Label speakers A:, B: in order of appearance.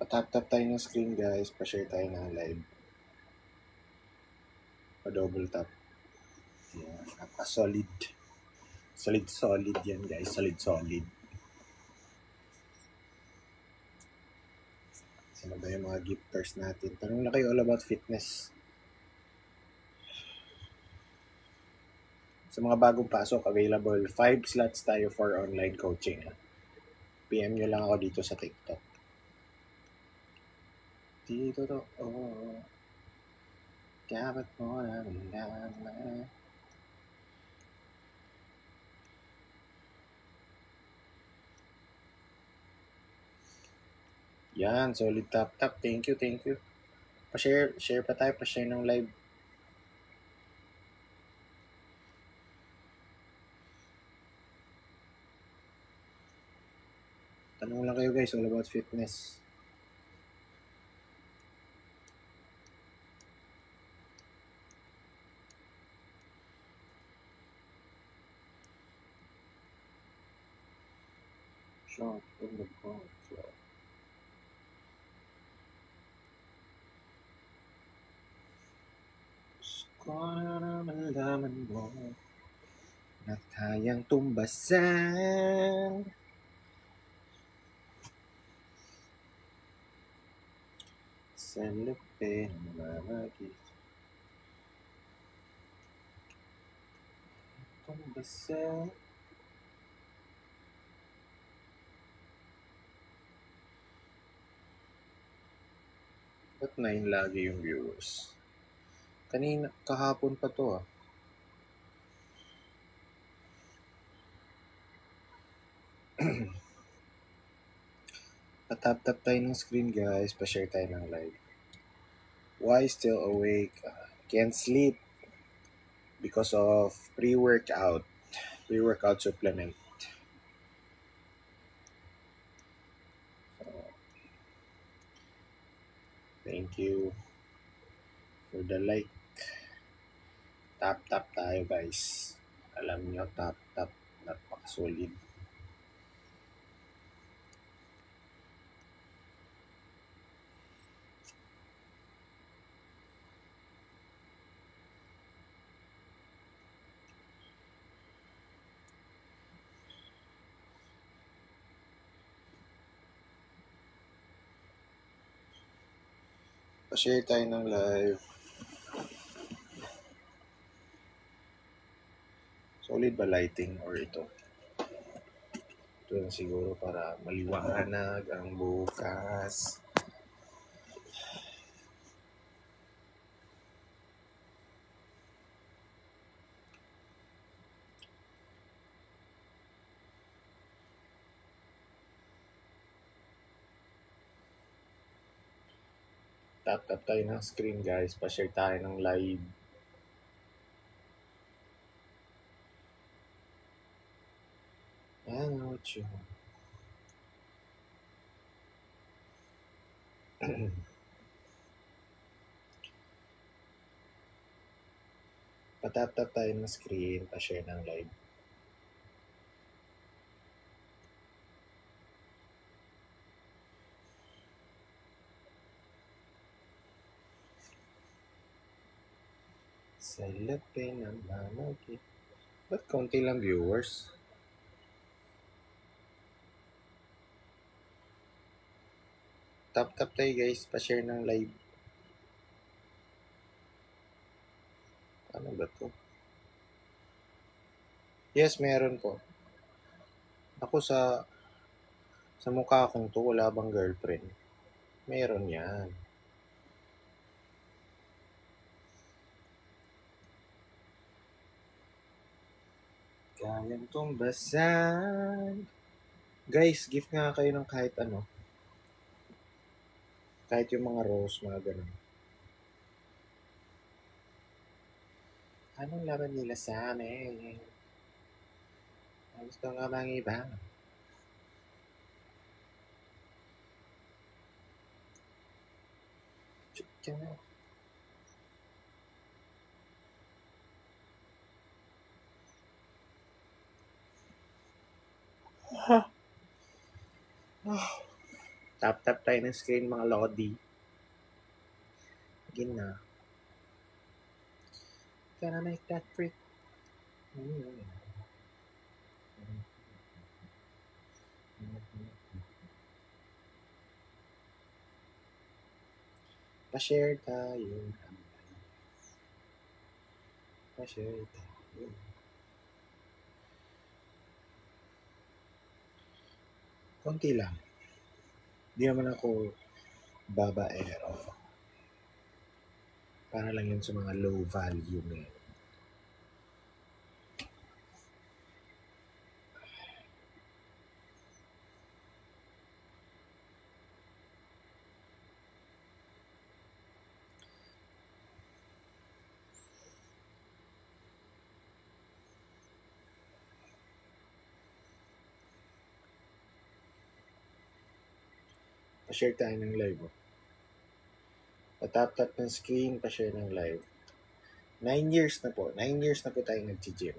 A: Pa-tap-tap tayo ng screen guys. Pa-share tayo ng live. Pa-double tap. Yan. Solid. Solid yan guys. Solid. Sino ba yung mga gifters natin? Tanong na kayo all about fitness. Sa mga bagong pasok, available 5 slots tayo for online coaching. PM nyo lang ako dito sa TikTok. Dito to, dapat mo na malaman. Yan, solid tap. Thank you. Pa-share pa tayo, pa-share ng live. Tanong lang kayo guys, all about fitness. Shot in the ball. Gusto na malaman mo na kayang tumbasan. Sa lupin ng mamagis. Tumbasan. Ba't 9 lagi yung viewers? Kahapon pa to Pa-tap-tap tayo ng screen guys. Pa-share tayo ng live. Why still awake? Can't sleep because of pre-workout supplement. Thank you for the like. Tap tayo guys. Alam nyo, tap. Napaka-solid. Pa-share tayo ng live. Solid ba lighting or ito? Ito lang siguro para maliwanag ang bukas. Tap tayo ng screen guys. Pa-share tayo ng live. Ano yun? Pa-tap tayo ng screen. Pa-share ng live. Sa lapin ng mamagi. Ba't konti lang viewers? Tap tayo guys. Pa-share ng live. Ano ba to? Yes, meron po. Ako sa mukha kong to, wala bang girlfriend? Meron yan. Kayang tumbasan. Guys, gift nga kayo ng kahit ano. Kahit yung mga rose, mga ganun. Anong laban nila sa amin? Gusto nga bang iba? Chucha na. Tap-tap tayo ng screen mga lodi. Again na. Gonna make that freak. Pa-share tayo. Pa-share tayo. Konti lang. Di naman ako babaero. Para lang yun sa mga low value men. Pa-share tayo ng live. Oh. Pa-tap-tap ng screen, pa-share ng live. 9 years na po. 9 years na po tayo nag-gym.